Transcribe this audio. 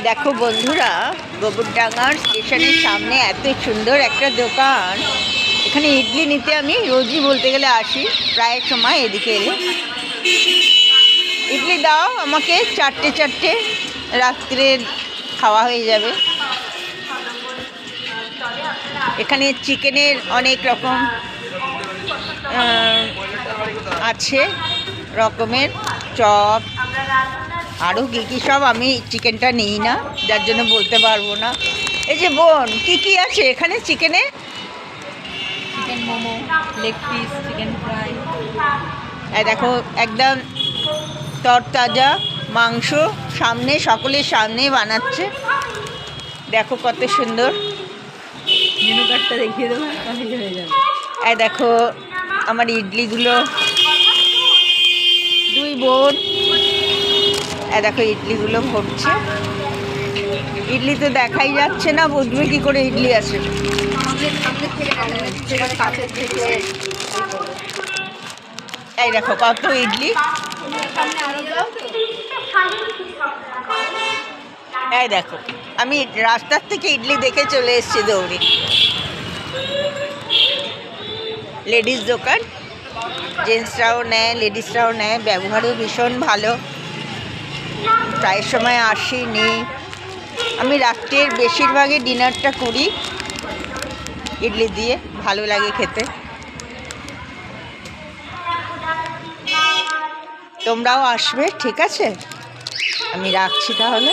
দেখো বন্ধুরা, গোবরডাঙ্গার স্টেশনের সামনে এত সুন্দর একটা দোকান। এখানে ইডলি নিতে আমি রোজই বলতে গেলে আসি, প্রায় সময় এদিকে এলে। ইডলি দাও আমাকে চারটে চারটে, রাত্রে খাওয়া হয়ে যাবে। এখানে চিকেনের অনেক রকম আছে, রকমের চপ আরও কী কী সব। আমি চিকেনটা নিই না, যার জন্য বলতে পারবো না। এই যে বোন, কি কি আছে এখানে চিকেনে? Chicken momo, leg piece, chicken fry. দেখো একদম তরতাজা মাংস, সামনে সকলের সামনে বানাচ্ছে। দেখো কত সুন্দর। মেনু কার্ডটা দেখিয়ে দেবো, তাহলে হয়ে যাবে। দেখো আমার ইডলিগুলো, দুই বোন। দেখো ইডলিগুলো ভরছে। ইডলি তো দেখাই যাচ্ছে না, বুঝবে কি করে ইডলি আছে। এই দেখো কত ইডলি। এই দেখো আমি রাস্তার থেকে ইডলি দেখে চলে এসেছি দৌড়ে। লেডিস দোকান, জেন্টসরাও নেয়, লেডিসরাও নেয়। ব্যবহারও ভীষণ ভালো, প্রায় সময় আসি নিই। আমি রাত্রের বেশিরভাগই ডিনারটা করি ইডলি দিয়ে, ভালো লাগে খেতে। তোমরাও আসবে, ঠিক আছে? আমি রাখছি তাহলে।